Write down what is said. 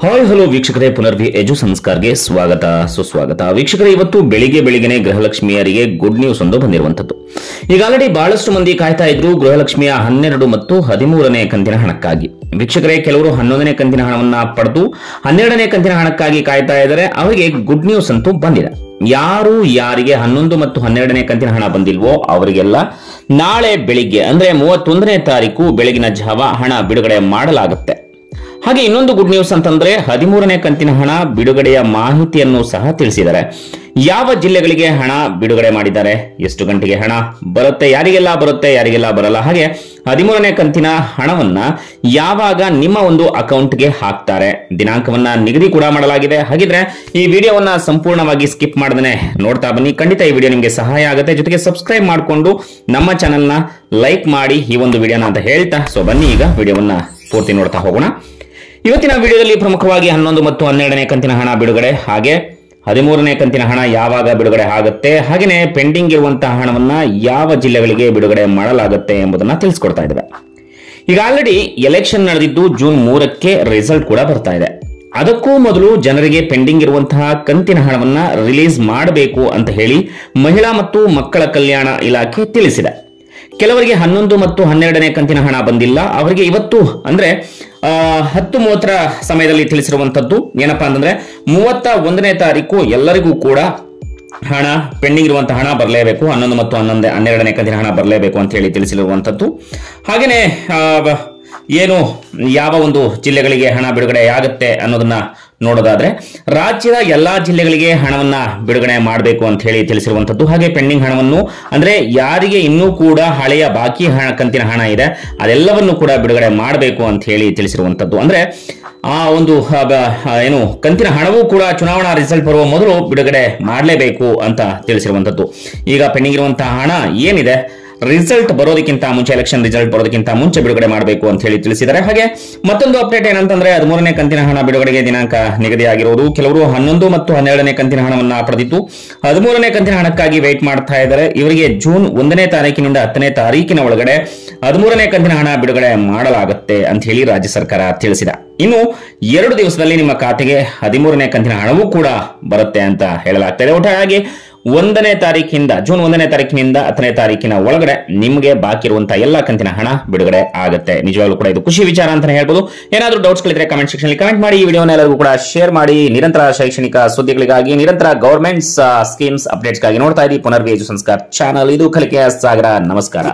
Hi hello ವೀಕ್ಷಕರೇ, ಪುನರ್ವಿ ಎಜು ಸಂಸ್ಕಾರ್ಗೆ ಸ್ವಾಗತ ಸುಸ್ವಾಗತ. ವೀಕ್ಷಕರೇ, ಇವತ್ತು ಬೆಳಿಗ್ಗೆನೆ ಗೃಹಲಕ್ಷ್ಮಿಯರಿಗೆ ಗುಡ್ ನ್ಯೂಸ್ ಒಂದು ಬಂದಿರುವಂತದ್ದು. ಈಗ ಆಲ್ರೆಡಿ ಬಹಳಷ್ಟು ಮಂದಿ ಕಾಯ್ತಾ ಇದ್ರು ಗೃಹಲಕ್ಷ್ಮಿಯ 12 ಮತ್ತು 13ನೇ ಕಂತಿನ ಹಣಕ್ಕಾಗಿ. ವೀಕ್ಷಕರೇ, ಕೆಲವರು 11ನೇ ಕಂತಿನ ಹಣವನ್ನ ಪಡೆದು 12ನೇ ಕಂತಿನ ಹಣಕ್ಕಾಗಿ ಕಾಯ್ತಾ ಇದ್ದಾರೆ. ಅವರಿಗೆ ಗುಡ್ ನ್ಯೂಸ್ ಅಂತೂ ಬಂದಿದೆ. ಯಾರಿಗೆ 11 ಮತ್ತು 12ನೇ ಕಂತಿನ ಹಣ ಬಂದಿಲ್ವೋ ಅವರಿಗೆಲ್ಲ ನಾಳೆ ಬೆಳಿಗ್ಗೆ ಅಂದ್ರೆ 31ನೇ ತಾರೀಕು ಬೆಳಗಿನ ಜಾವ ಹಣ ಬಿಡುಗಡೆ ಮಾಡಲಾಗುತ್ತೆ. ಹಾಗೆ ಇನ್ನೊಂದು ಗುಡ್ ನ್ಯೂಸ್ ಅಂತಂದ್ರೆ 13ನೇ ಕಂತಿನ ಹಣ ಬಿಡುಗಡೆಯ ಮಾಹಿತಿಯನ್ನು ಸಹ ತಿಳಿಸಿದ್ದಾರೆ. ಯಾವ ಜಿಲ್ಲೆಗಳಿಗೆ ಹಣ ಬಿಡುಗಡೆ ಮಾಡಿದ್ದಾರೆ, ಎಷ್ಟು ಗಂಟೆಗೆ ಹಣ ಬರುತ್ತೆ, ಯಾರಿಗೆಲ್ಲ ಬರುತ್ತೆ, ಯಾರಿಗೆಲ್ಲ ಬರಲ್ಲ, ಹಾಗೆ 13ನೇ ಕಂತಿನ ಹಣವನ್ನ ಯಾವಾಗ ನಿಮ್ಮ ಒಂದು ಅಕೌಂಟ್ಗೆ ಹಾಕ್ತಾರೆ, ದಿನಾಂಕವನ್ನ ನಿಗದಿ ಕೂಡ ಮಾಡಲಾಗಿದೆ. ಹಾಗಿದ್ರೆ ಈ ವಿಡಿಯೋವನ್ನ ಸಂಪೂರ್ಣವಾಗಿ ಸ್ಕಿಪ್ ಮಾಡದೇ ನೋಡ್ತಾ ಬನ್ನಿ. ಖಂಡಿತ ಈ ವಿಡಿಯೋ ನಿಮಗೆ ಸಹಾಯ ಆಗುತ್ತೆ. ಜೊತೆಗೆ ಸಬ್ಸ್ಕ್ರೈಬ್ ಮಾಡಿಕೊಂಡು ನಮ್ಮ ಚಾನೆಲ್ನ ಲೈಕ್ ಮಾಡಿ ಈ ಒಂದು ವಿಡಿಯೋನ ಅಂತ ಹೇಳ್ತಾ ಬನ್ನಿ ಈಗ ವಿಡಿಯೋವನ್ನ ಪೂರ್ತಿ ನೋಡ್ತಾ ಹೋಗೋಣ. ಇವತ್ತಿನ ವಿಡಿಯೋದಲ್ಲಿ ಪ್ರಮುಖವಾಗಿ 11 ಮತ್ತು 12ನೇ ಕಂತಿನ ಹಣ ಬಿಡುಗಡೆ, ಹಾಗೆ 13ನೇ ಕಂತಿನ ಹಣ ಯಾವಾಗ ಬಿಡುಗಡೆ ಆಗುತ್ತೆ, ಹಾಗೆಯೇ ಪೆಂಡಿಂಗ್ ಇರುವಂತಹ ಹಣವನ್ನ ಯಾವ ಜಿಲ್ಲೆಗಳಿಗೆ ಬಿಡುಗಡೆ ಮಾಡಲಾಗುತ್ತೆ ಎಂಬುದನ್ನ ತಿಳಿಸ್ಕೊಡ್ತಾ ಇದ್ದೇವೆ. ಈಗ ಆಲ್ರೆಡಿ ಎಲೆಕ್ಷನ್ ನಡೆದಿದ್ದು ಜೂನ್ 3ಕ್ಕೆ ರಿಸಲ್ಟ್ ಕೂಡ ಬರ್ತಾ ಇದೆ. ಅದಕ್ಕೂ ಮೊದಲು ಜನರಿಗೆ ಪೆಂಡಿಂಗ್ ಇರುವಂತಹ ಕಂತಿನ ಹಣವನ್ನ ರಿಲೀಸ್ ಮಾಡಬೇಕು ಅಂತ ಹೇಳಿ ಮಹಿಳಾ ಮತ್ತು ಮಕ್ಕಳ ಕಲ್ಯಾಣ ಇಲಾಖೆ ತಿಳಿಸಿದೆ. ಕೆಲವರಿಗೆ 11 ಮತ್ತು 12ನೇ ಕಂತಿನ ಹಣ ಬಂದಿಲ್ಲ. ಅವರಿಗೆ ಇವತ್ತು ಅಂದ್ರೆ 10:30 ಸಮಯದಲ್ಲಿ ತಿಳಿಸಿರುವಂತದ್ದು ಏನಪ್ಪಾ ಅಂತಂದ್ರೆ 31ನೇ ತಾರೀಕು ಎಲ್ಲರಿಗೂ ಕೂಡ ಹಣ ಪೆಂಡಿಂಗ್ ಇರುವಂತಹ ಹಣ ಬರಲೇಬೇಕು, 11 ಮತ್ತು 12ನೇ ಕಂತಿನ ಹಣ ಬರಲೇಬೇಕು ಅಂತ ಹೇಳಿ ತಿಳಿಸಿರುವಂತದ್ದು. ಹಾಗೇನೆ ಏನು ಯಾವ ಒಂದು ಜಿಲ್ಲೆಗಳಿಗೆ ಹಣ ಬಿಡುಗಡೆ ಆಗುತ್ತೆ ಅನ್ನೋದನ್ನ ನೋಡೋದಾದ್ರೆ ರಾಜ್ಯದ ಎಲ್ಲಾ ಜಿಲ್ಲೆಗಳಿಗೆ ಹಣವನ್ನ ಬಿಡುಗಡೆ ಮಾಡಬೇಕು ಅಂತ ಹೇಳಿ ತಿಳಿಸಿರುವಂತದ್ದು. ಹಾಗೆ ಪೆಂಡಿಂಗ್ ಹಣವನ್ನು ಅಂದ್ರೆ ಯಾರಿಗೆ ಇನ್ನೂ ಕೂಡ ಹಳೆಯ ಬಾಕಿ ಕಂತಿನ ಹಣ ಇದೆ ಅದೆಲ್ಲವನ್ನು ಕೂಡ ಬಿಡುಗಡೆ ಮಾಡಬೇಕು ಅಂತ ಹೇಳಿ ತಿಳಿಸಿರುವಂತದ್ದು. ಅಂದ್ರೆ ಆ ಒಂದು ಏನು ಕಂತಿನ ಹಣವೂ ಕೂಡ ಚುನಾವಣಾ ರಿಸಲ್ಟ್ ಬರುವ ಮೊದಲು ಬಿಡುಗಡೆ ಮಾಡಲೇಬೇಕು ಅಂತ ತಿಳಿಸಿರುವಂತದ್ದು. ಈಗ ಪೆಂಡಿಂಗ್ ಇರುವಂತಹ ಹಣ ಏನಿದೆ ರಿಸಲ್ಟ್ ಬರೋದಕ್ಕಿಂತ ಮುಂಚೆ, ಎಲೆಕ್ಷನ್ ರಿಸಲ್ಟ್ ಬರೋದಕ್ಕಿಂತ ಮುಂಚೆ ಬಿಡುಗಡೆ ಮಾಡಬೇಕು ಅಂತ ಹೇಳಿ ತಿಳಿಸಿದ್ದಾರೆ. ಹಾಗೆ ಮತ್ತೊಂದು ಅಪ್ಡೇಟ್ ಏನಂತಂದ್ರೆ 13ನೇ ಕಂತಿನ ಹಣ ಬಿಡುಗಡೆಗೆ ದಿನಾಂಕ ನಿಗದಿಯಾಗಿರುವುದು. ಕೆಲವರು 11 ಮತ್ತು 12ನೇ ಕಂತಿನ ಹಣವನ್ನ ಪಡೆದಿದ್ದು 13ನೇ ಕಂತಿನ ಹಣಕ್ಕಾಗಿ ವೇಟ್ ಮಾಡ್ತಾ ಇದ್ದಾರೆ. ಇವರಿಗೆ ಜೂನ್ 1ನೇ ತಾರೀಕಿನಿಂದ 10ನೇ ತಾರೀಕಿನ ಒಳಗಡೆ 13ನೇ ಕಂತಿನ ಹಣ ಬಿಡುಗಡೆ ಮಾಡಲಾಗುತ್ತೆ ಅಂತ ಹೇಳಿ ರಾಜ್ಯ ಸರ್ಕಾರ ತಿಳಿಸಿದೆ. ಇನ್ನು 2 ದಿವಸದಲ್ಲಿ ನಿಮ್ಮ ಖಾತೆಗೆ 13ನೇ ಕಂತಿನ ಹಣವೂ ಕೂಡ ಬರುತ್ತೆ ಅಂತ ಹೇಳಲಾಗ್ತಾ ಇದೆ. ಒಟ್ಟಾಗಿ ಜೂನ್ 1ನೇ ತಾರೀಕಿನಿಂದ 10ನೇ ತಾರೀಕಿನ ಒಳಗಡೆ ನಿಮಗೆ ಬಾಕಿ ಇರುವಂತಹ ಎಲ್ಲಾ ಕಂತಿನ ಹಣ ಬಿಡುಗಡೆ ಆಗುತ್ತೆ. ನಿಜವಾಗ್ಲೂ ಕೂಡ ಇದು ಖುಷಿ ವಿಚಾರ ಅಂತಾನೆ ಹೇಳ್ಬೋದು. ಏನಾದ್ರೂ ಡೌಟ್ಸ್ ಗಳಿದ್ರೆ ಕಮೆಂಟ್ ಸೆಕ್ಷನ್ ಅಲ್ಲಿ ಕಮೆಂಟ್ ಮಾಡಿ. ಈ ವಿಡಿಯೋನ ಎಲ್ಲರಿಗೂ ಕೂಡ ಶೇರ್ ಮಾಡಿ. ನಿರಂತರ ಶೈಕ್ಷಣಿಕ ಸುದ್ದಿಗಳಿಗಾಗಿ, ನಿರಂತರ ಗವರ್ಮೆಂಟ್ ಸ್ಕೀಮ್ಸ್ ಅಪ್ಡೇಟ್ಸ್ ಗಾಗಿ ನೋಡ್ತಾ ಇರಿ ಪುನರ್ವಿ ಎಜು ಸಂಸ್ಕಾರ್ ಚಾನಲ್. ಇದು ಕಲಿಕೆಯ ಸಾಗರ. ನಮಸ್ಕಾರ.